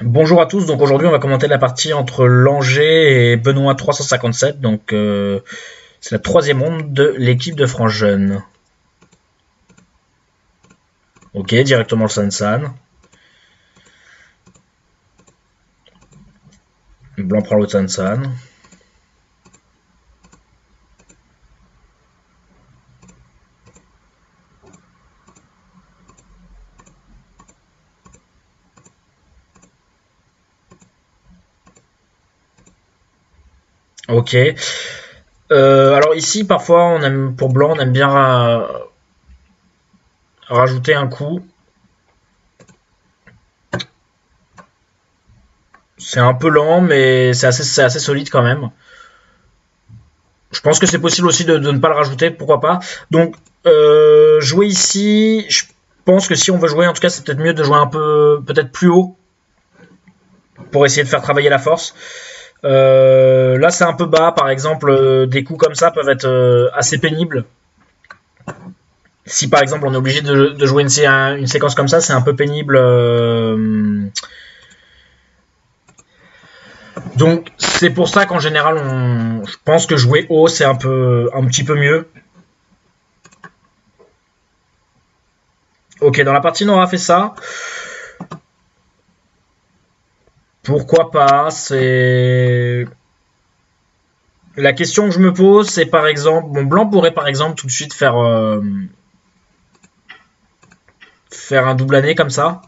Bonjour à tous, donc aujourd'hui on va commenter la partie entre Langeais et Benoît 357, donc c'est la troisième ronde de l'équipe de France Jeune. Ok, directement le San. Blanc prend l'autre San. Ok. Alors ici parfois on aime pour blanc on aime bien rajouter un coup. C'est un peu lent mais c'est assez solide quand même. Je pense que c'est possible aussi de ne pas le rajouter, pourquoi pas. Donc jouer ici, je pense que si on veut jouer en tout cas c'est peut-être mieux de jouer un peu peut-être plus haut pour essayer de faire travailler la force. Là, c'est un peu bas, par exemple, des coups comme ça peuvent être assez pénibles. Si par exemple on est obligé de jouer une séquence comme ça, c'est un peu pénible. Donc c'est pour ça qu'en général, je pense que jouer haut, c'est un petit peu mieux. Ok, dans la partie Nora fait ça. Pourquoi pas? C'est la question que je me pose, c'est par exemple, bon, blanc pourrait par exemple tout de suite faire un double année comme ça.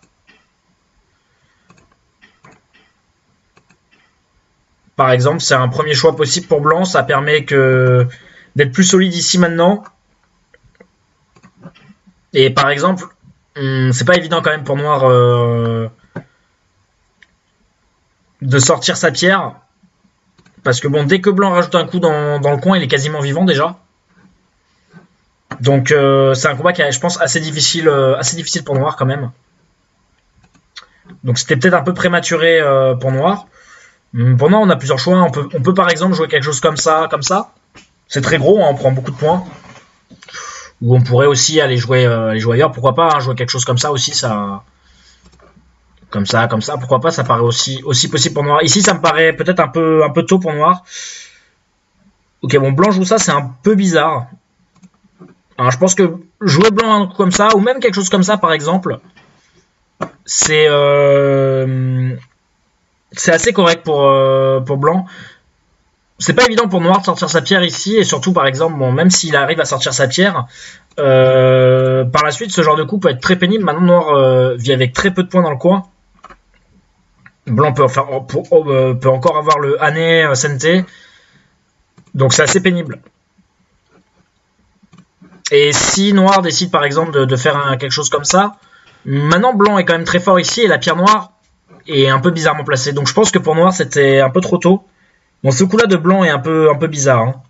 Par exemple, c'est un premier choix possible pour blanc. Ça permet d'être plus solide ici maintenant. Et par exemple, c'est pas évident quand même pour noir de sortir sa pierre. Parce que bon, dès que blanc rajoute un coup dans le coin, il est quasiment vivant déjà. Donc c'est un combat qui est, je pense, assez difficile pour noir quand même. Donc c'était peut-être un peu prématuré pour noir. Pour noir, on a plusieurs choix. On peut par exemple jouer quelque chose comme ça, comme ça. C'est très gros, hein, on prend beaucoup de points. Ou on pourrait aussi aller jouer ailleurs. Pourquoi pas hein, jouer quelque chose comme ça aussi, ça, comme ça. Pourquoi pas, ça paraît aussi possible pour noir. Ici, ça me paraît peut-être un peu tôt pour noir. Ok, bon, blanc joue ça, c'est un peu bizarre. Alors, je pense que jouer blanc un coup comme ça, ou même quelque chose comme ça, par exemple, c'est c'est assez correct pour blanc. C'est pas évident pour noir de sortir sa pierre ici, et surtout, par exemple, bon, même s'il arrive à sortir sa pierre, par la suite, ce genre de coup peut être très pénible. Maintenant, noir vit avec très peu de points dans le coin. Blanc peut encore avoir le Hane Sente. Donc c'est assez pénible. Et si noir décide par exemple de faire quelque chose comme ça, maintenant blanc est quand même très fort ici et la pierre noire est un peu bizarrement placée. Donc je pense que pour noir c'était un peu trop tôt. Bon, ce coup-là de blanc est un peu bizarre. Hein.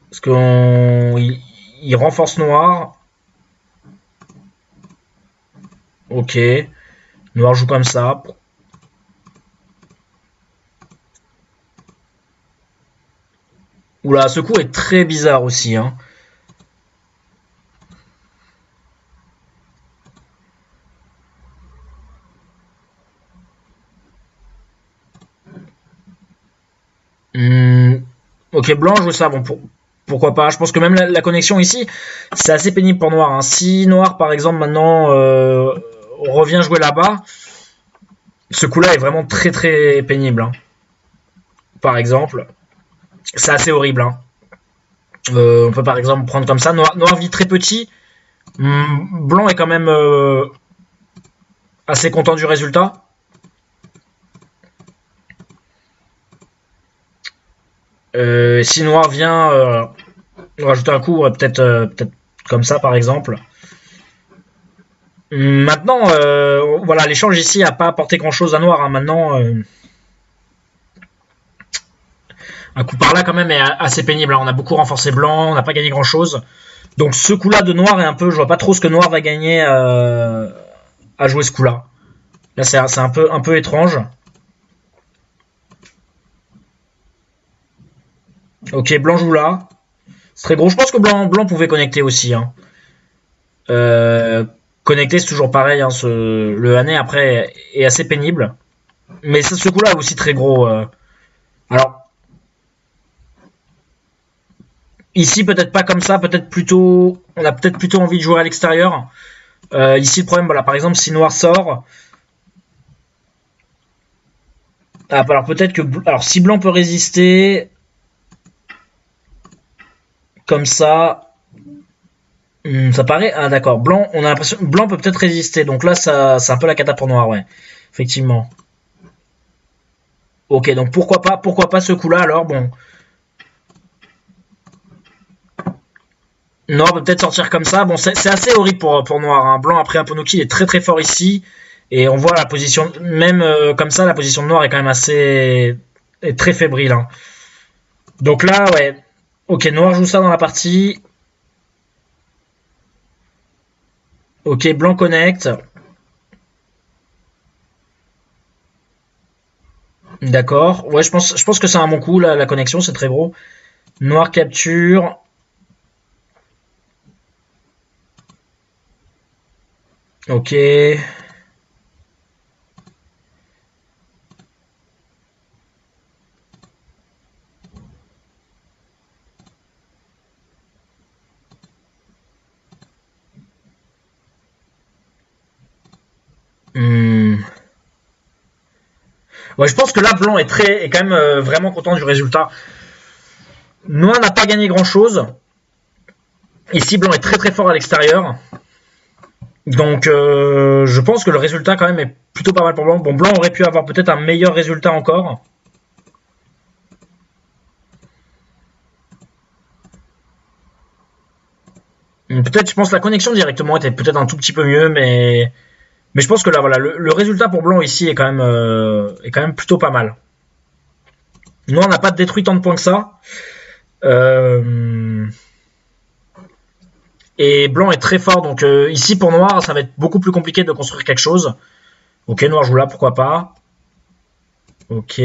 Parce qu'il renforce noir. Ok. Noir joue comme ça. Oula, ce coup est très bizarre aussi. Hein. Ok, blanc joue ça. Bon, pourquoi pas. Je pense que même la connexion ici, c'est assez pénible pour noir. Hein. Si noir, par exemple, maintenant revient jouer là-bas, ce coup-là est vraiment très très pénible. Hein. Par exemple, c'est assez horrible. Hein. On peut par exemple prendre comme ça. Noir vit très petit. Blanc est quand même assez content du résultat. Si noir vient rajouter un coup, peut-être comme ça par exemple. Maintenant, voilà, l'échange ici n'a pas apporté grand-chose à noir. Hein. Maintenant, un coup par là quand même est assez pénible. Hein. On a beaucoup renforcé blanc, on n'a pas gagné grand-chose. Donc ce coup-là de noir est un peu, je vois pas trop ce que noir va gagner à jouer ce coup-là. Là, c'est un peu étrange. Ok, blanc joue là. C'est très gros. Je pense que blanc pouvait connecter aussi. Hein. Connecté, c'est toujours pareil. Hein, le Hanet, après, est assez pénible. Mais ce coup-là est aussi très gros. Alors, ici, peut-être pas comme ça. Peut-être plutôt... On a peut-être plutôt envie de jouer à l'extérieur. Ici, le problème, voilà, par exemple, si noir sort... Ah, alors peut-être que... Alors, si blanc peut résister... Comme ça... ça paraît... Ah, d'accord. Blanc, on a l'impression... Blanc peut peut-être résister. Donc là, ça, c'est un peu la cata pour noir, ouais. Effectivement. Ok, donc pourquoi pas ce coup-là, alors, bon... Noir peut peut-être sortir comme ça. Bon, c'est assez horrible pour Noir. Hein. Blanc, après, Aponoki est très très fort ici. Et on voit la position, même comme ça, la position de Noir est quand même assez... est très fébrile. Hein. Donc là, ouais. Ok, Noir joue ça dans la partie. Ok, Blanc connecte. D'accord. Ouais, je pense que c'est un bon coup, la connexion, c'est très gros. Noir capture. Ok. Hmm. Ouais, je pense que là, Blanc est quand même vraiment content du résultat. Noir n'a pas gagné grand-chose. Ici, Blanc est très très fort à l'extérieur. Donc, je pense que le résultat quand même est plutôt pas mal pour Blanc. Bon, Blanc aurait pu avoir peut-être un meilleur résultat encore. Peut-être, je pense, que la connexion directement était peut-être un tout petit peu mieux, mais je pense que là, voilà, le résultat pour Blanc ici est quand même plutôt pas mal. Noir n'a pas détruit tant de points que ça. Euh, et Blanc est très fort, donc ici pour Noir, ça va être beaucoup plus compliqué de construire quelque chose. Ok, Noir joue là, pourquoi pas. Ok.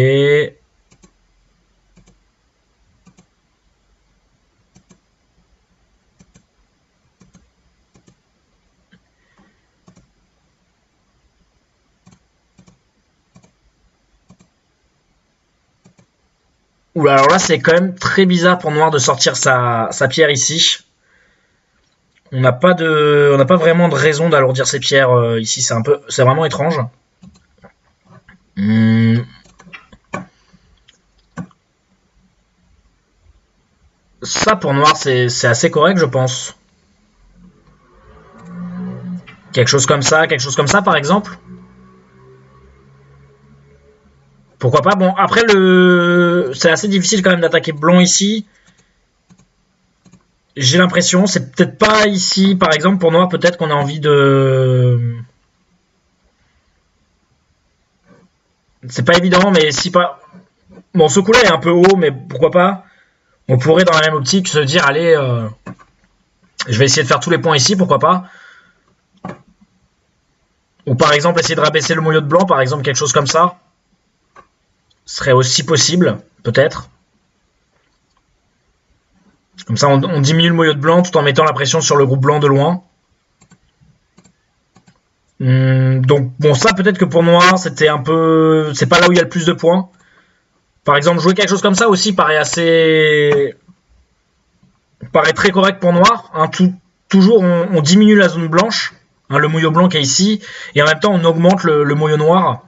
Ouh, alors là, c'est quand même très bizarre pour Noir de sortir sa pierre ici. On n'a pas vraiment de raison d'alourdir ses pierres ici. C'est vraiment étrange. Hum, Ça pour Noir, c'est assez correct, je pense. Quelque chose comme ça, par exemple. Pourquoi pas. Bon, après c'est assez difficile quand même d'attaquer Blanc ici. J'ai l'impression, c'est peut-être pas ici, par exemple pour Noir, peut-être qu'on a envie de. C'est pas évident, mais si pas. Bon, ce coup-là est un peu haut, mais pourquoi pas. On pourrait dans la même optique se dire, allez, je vais essayer de faire tous les points ici, pourquoi pas. Ou par exemple essayer de rabaisser le moyeu de Blanc, par exemple quelque chose comme ça. Serait aussi possible, peut-être. Comme ça, on diminue le moyeu de Blanc tout en mettant la pression sur le groupe Blanc de loin. Donc bon, ça peut-être que pour Noir, c'était un peu, c'est pas là où il y a le plus de points. Par exemple, jouer quelque chose comme ça aussi paraît très correct pour Noir. Hein, toujours, on diminue la zone blanche, hein, le moyeu blanc qui est ici, et en même temps, on augmente le moyeu noir.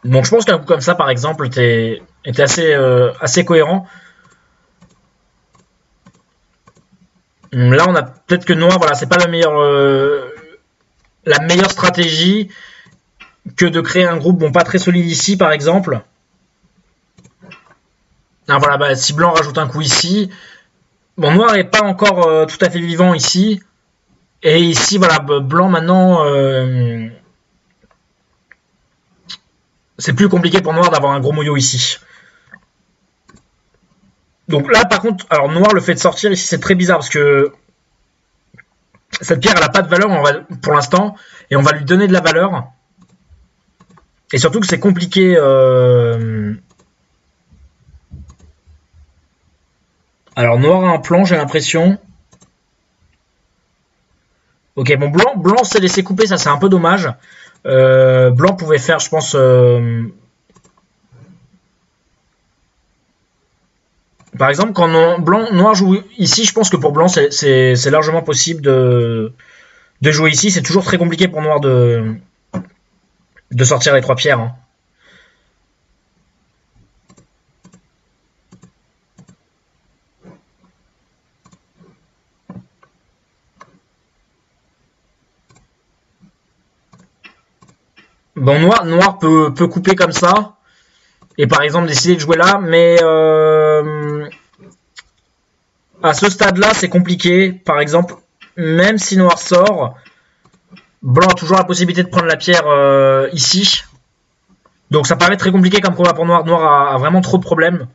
Donc, je pense qu'un coup comme ça, par exemple, était assez cohérent. Là, on a peut-être que Noir, voilà, c'est pas la meilleure stratégie que de créer un groupe, bon, pas très solide ici, par exemple. Ah, voilà, bah, si Blanc rajoute un coup ici, bon, Noir est pas encore tout à fait vivant ici. Et ici, voilà, Blanc maintenant, c'est plus compliqué pour Noir d'avoir un gros moyo ici. Donc là, par contre, alors Noir, le fait de sortir ici, c'est très bizarre parce que cette pierre, elle n'a pas de valeur pour l'instant, et on va lui donner de la valeur. Et surtout que c'est compliqué. Alors Noir a un plan, j'ai l'impression. Ok, bon, blanc s'est laissé couper, ça c'est un peu dommage. Blanc pouvait faire, je pense... par exemple, quand noir joue ici, je pense que pour blanc, c'est largement possible de jouer ici. C'est toujours très compliqué pour noir de sortir les trois pierres, hein. Bon, noir peut couper comme ça. Et par exemple décider de jouer là. Mais à ce stade-là, c'est compliqué. Par exemple, même si noir sort, blanc a toujours la possibilité de prendre la pierre ici. Donc ça paraît très compliqué comme combat pour noir. Noir a vraiment trop de problèmes.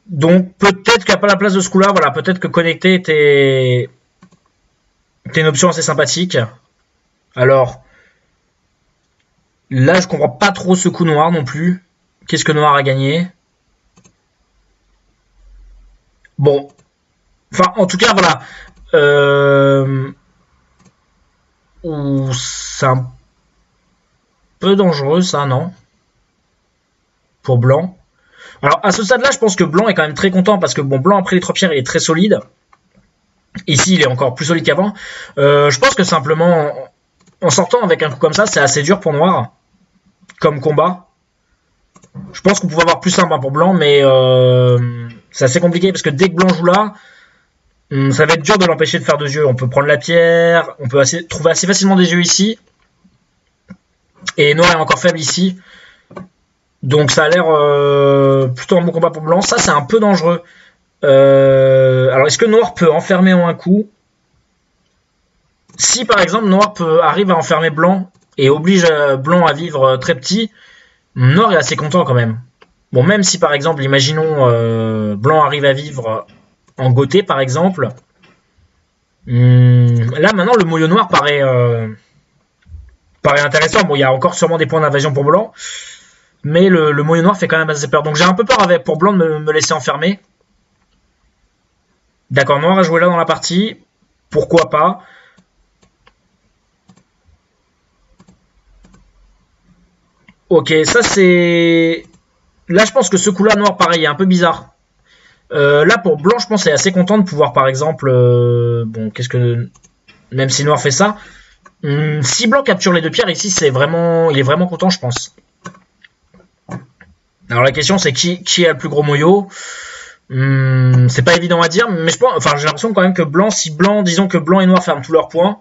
Donc peut-être qu'à pas la place de ce coup-là, voilà, peut-être que connecter était une option assez sympathique. Alors là, je comprends pas trop ce coup noir non plus. Qu'est-ce que noir a gagné? Bon, enfin, en tout cas, voilà. C'est un peu dangereux, ça, non? Pour blanc. Alors, à ce stade-là, je pense que blanc est quand même très content parce que, bon, blanc après les trois pierres, il est très solide. Ici, il est encore plus solide qu'avant. Je pense que simplement, en sortant avec un coup comme ça, c'est assez dur pour noir comme combat. Je pense qu'on pouvait avoir plus simple pour blanc, mais c'est assez compliqué parce que dès que blanc joue là, ça va être dur de l'empêcher de faire deux yeux. On peut prendre la pierre, on peut trouver assez facilement des yeux ici. Et noir est encore faible ici. Donc ça a l'air plutôt un bon combat pour blanc. Ça, c'est un peu dangereux. Alors, est-ce que noir peut enfermer en un coup? Si, par exemple, noir arrive à enfermer blanc et oblige blanc à vivre très petit, noir est assez content quand même. Bon, même si, par exemple, imaginons blanc arrive à vivre en Gauthier, par exemple. Là, maintenant, le moyo noir paraît intéressant. Bon, il y a encore sûrement des points d'invasion pour blanc. Mais le moyo noir fait quand même assez peur. Donc j'ai un peu peur pour blanc de me laisser enfermer. D'accord, noir a joué là dans la partie. Pourquoi pas? Ok, ça c'est... Là je pense que ce coup-là, noir, pareil, est un peu bizarre. Là pour blanc, je pense c'est assez content de pouvoir par exemple... bon, qu'est-ce que... Même si noir fait ça. Si blanc capture les deux pierres ici, il est vraiment content, je pense. Alors la question c'est qui a le plus gros moyo. C'est pas évident à dire, mais je pense, enfin j'ai l'impression quand même que blanc, disons que blanc et noir ferment tous leurs points.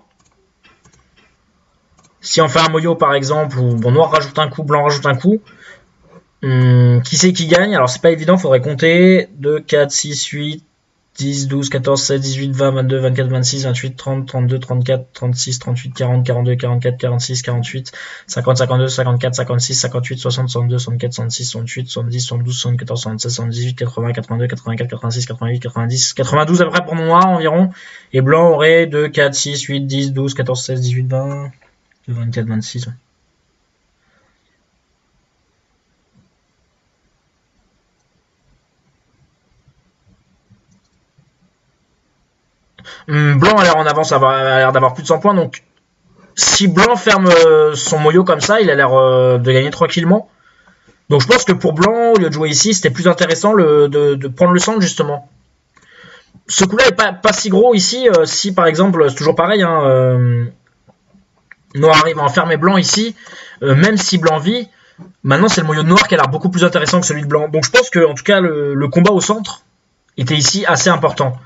Si on fait un moyo par exemple, où bon, noir rajoute un coup, blanc rajoute un coup, qui c'est qui gagne? Alors c'est pas évident, faudrait compter 2, 4, 6, 8, 10, 12, 14, 16, 18, 20, 22, 24, 26, 28, 30, 32, 34, 36, 38, 40, 42, 44, 46, 48, 50, 52, 54, 56, 58, 60, 62, 64, 66, 68, 70, 72, 74, 76, 78, 80, 82, 84, 86, 88, 90, 92 à peu près pour noir environ. Et blanc aurait 2, 4, 6, 8, 10, 12, 14, 16, 18, 20, 24, 26. Blanc a l'air en avance, a l'air d'avoir plus de 100 points, donc si blanc ferme son moyo comme ça, il a l'air de gagner tranquillement. Donc je pense que pour blanc, au lieu de jouer ici, c'était plus intéressant de prendre le centre justement. Ce coup-là est pas si gros ici. Si par exemple, c'est toujours pareil, hein, noir arrive à enfermer blanc ici, même si blanc vit, maintenant c'est le moyo de noir qui a l'air beaucoup plus intéressant que celui de blanc. Donc je pense que en tout cas le combat au centre était ici assez important.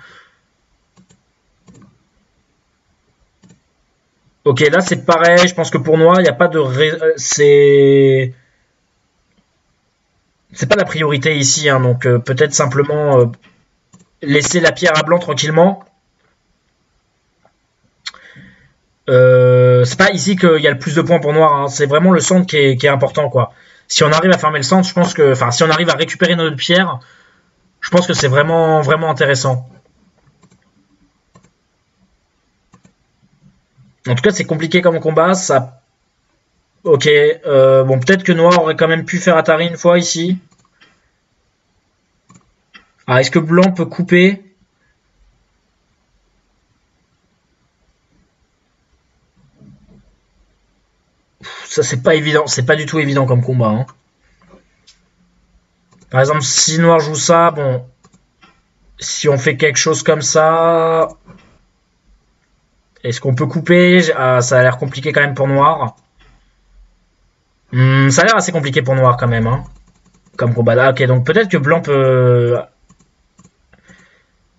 Ok, là c'est pareil, je pense que pour noir, il n'y a pas de... C'est pas la priorité ici, hein, donc peut-être simplement laisser la pierre à blanc tranquillement. C'est pas ici qu'il y a le plus de points pour noir, hein, c'est vraiment le centre qui est important, quoi. Si on arrive à fermer le centre, je pense que... Enfin, si on arrive à récupérer notre pierre, je pense que c'est vraiment, vraiment intéressant. En tout cas, c'est compliqué comme combat, ça... Ok, bon, peut-être que noir aurait quand même pu faire Atari une fois ici. Ah, est-ce que blanc peut couper? Ça, c'est pas évident. C'est pas du tout évident comme combat. Hein. Par exemple, si noir joue ça, bon... Si on fait quelque chose comme ça... Est-ce qu'on peut couper? Ça a l'air compliqué quand même pour noir. Ça a l'air assez compliqué pour noir quand même. Hein, comme combat. Ah, ok, donc peut-être que blanc peut...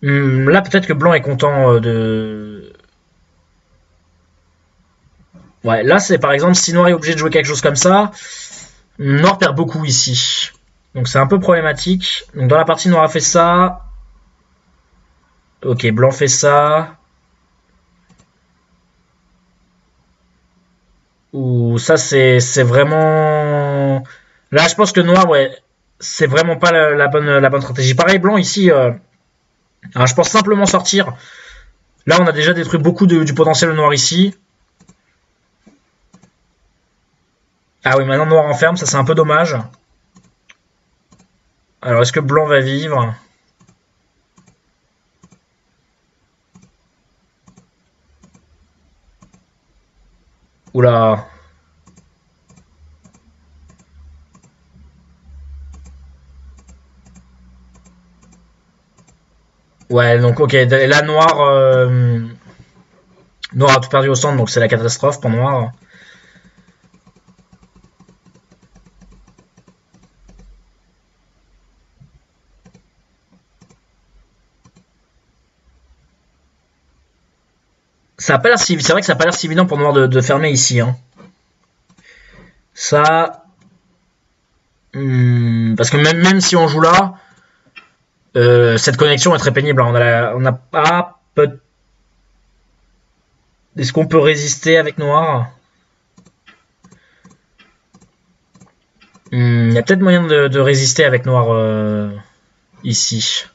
là, peut-être que blanc est content de... Ouais, là, c'est par exemple, si noir est obligé de jouer quelque chose comme ça, noir perd beaucoup ici. Donc c'est un peu problématique. Donc dans la partie, noir a fait ça. Ok, blanc fait ça. Ou ça, c'est vraiment... Là, je pense que noir, ouais, c'est vraiment pas la bonne stratégie. Pareil, blanc ici, alors, je pense simplement sortir. Là, on a déjà détruit beaucoup du potentiel noir ici. Ah oui, maintenant noir enferme, ça c'est un peu dommage. Alors, est-ce que blanc va vivre? Oula. Ouais, donc ok, là noir, noir a tout perdu au centre, donc c'est la catastrophe pour noir. Ça a pas l'air si, c'est vrai que ça a pas l'air si évident pour noir de fermer ici. Hein. Ça, parce que même si on joue là, cette connexion est très pénible. Hein. On a pas. Est-ce qu'on peut résister avec noir? Il y a peut-être moyen de résister avec noir ici.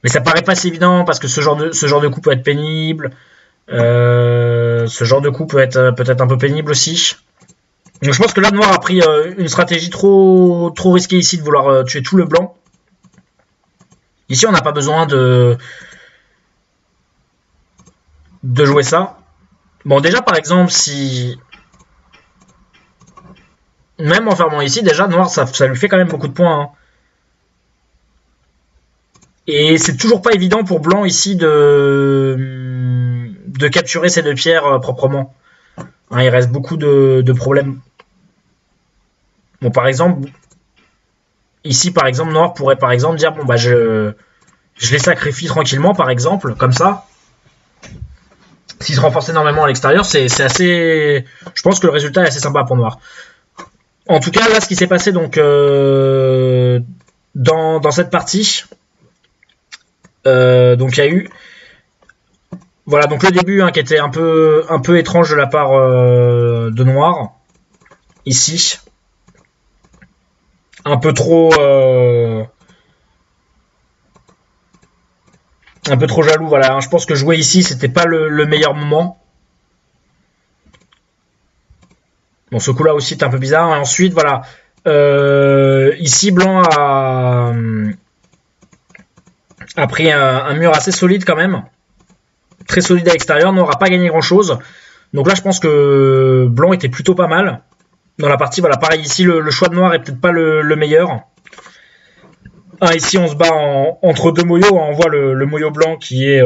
Mais ça paraît pas si évident parce que ce genre de coup peut être pénible. Ce genre de coup peut être peut-être un peu pénible aussi. Donc je pense que là noir a pris une stratégie trop risquée ici de vouloir tuer tout le blanc. Ici on n'a pas besoin de jouer ça. Bon déjà par exemple si... Même en fermant ici déjà noir ça lui fait quand même beaucoup de points. Hein. Et c'est toujours pas évident pour blanc ici de capturer ces deux pierres proprement. Hein, il reste beaucoup de problèmes. Bon, par exemple, ici, par exemple, noir pourrait par exemple dire bon bah je les sacrifie tranquillement, par exemple, comme ça. S'il se renforce énormément à l'extérieur, c'est assez. Je pense que le résultat est assez sympa pour noir. En tout cas, là, ce qui s'est passé donc dans cette partie, donc il y a eu, voilà, donc le début hein, qui était un peu étrange de la part de noir ici, un peu trop jaloux. Voilà, hein, je pense que jouer ici c'était pas le meilleur moment. Bon, ce coup-là aussi est un peu bizarre. Et ensuite, voilà, ici blanc a pris un mur assez solide quand même. Très solide à l'extérieur, n'aura pas gagné grand chose. Donc là je pense que blanc était plutôt pas mal. Dans la partie, voilà, pareil ici le choix de noir est peut-être pas le meilleur. Ah, ici on se bat entre deux moyos, on voit le moyo blanc qui est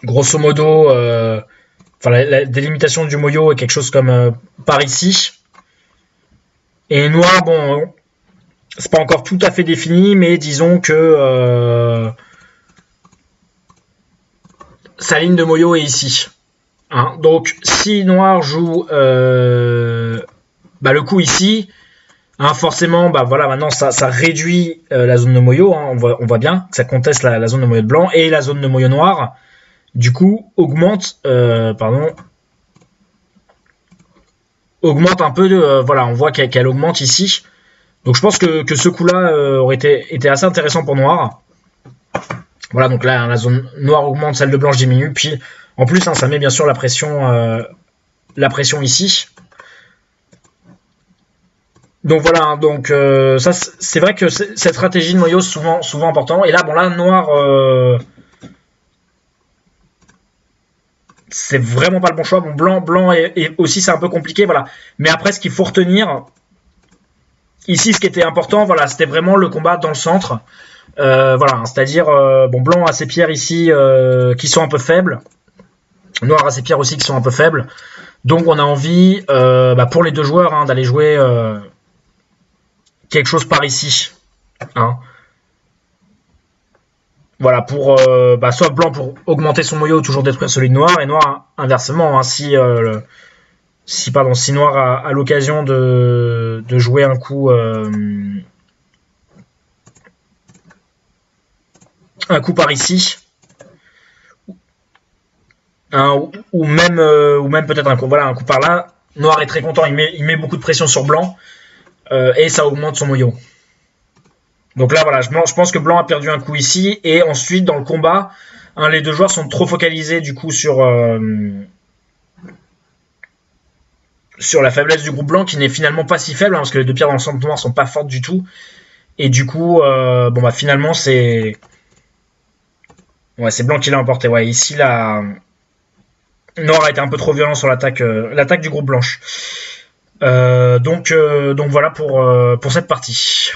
grosso modo, enfin la délimitation du moyo est quelque chose comme par ici. Et noir, bon, c'est pas encore tout à fait défini, mais disons que sa ligne de moyo est ici. Hein, donc si noir joue le coup ici, hein, forcément, voilà, maintenant ça réduit la zone de moyo. Hein, on voit bien que ça conteste la zone de moyo de blanc et la zone de moyo noir. Du coup, augmente un peu. Voilà, on voit qu'elle augmente ici. Donc je pense que ce coup-là aurait été assez intéressant pour noir. Voilà, donc là, la zone noire augmente, celle de blanche diminue. Puis, en plus, hein, ça met bien sûr la pression ici. Donc voilà, hein, donc ça, c'est vrai que cette stratégie de moyo souvent important. Et là, bon, là, noir c'est vraiment pas le bon choix. Bon, blanc et aussi c'est un peu compliqué, voilà. Mais après, ce qu'il faut retenir ici, ce qui était important, voilà, c'était vraiment le combat dans le centre. Voilà, c'est-à-dire bon, blanc a ses pierres ici qui sont un peu faibles, noir a ses pierres aussi qui sont un peu faibles. Donc on a envie, pour les deux joueurs, hein, d'aller jouer quelque chose par ici. Hein. Voilà, pour soit blanc pour augmenter son moyo, toujours détruire celui de noir, et noir inversement. Hein, si noir a l'occasion de jouer un coup par ici, hein, ou même peut-être un coup par là, noir est très content, il met beaucoup de pression sur blanc, et ça augmente son moyo. Donc là, voilà, je pense que blanc a perdu un coup ici, et ensuite, dans le combat, hein, les deux joueurs sont trop focalisés, du coup, sur la faiblesse du groupe blanc, qui n'est finalement pas si faible, hein, parce que les deux pierres dans le centre noir sont pas fortes du tout. Et du coup, finalement, c'est blanc qui l'a emporté. Ouais, ici, noir a été un peu trop violent sur l'attaque du groupe blanche. Donc voilà pour cette partie.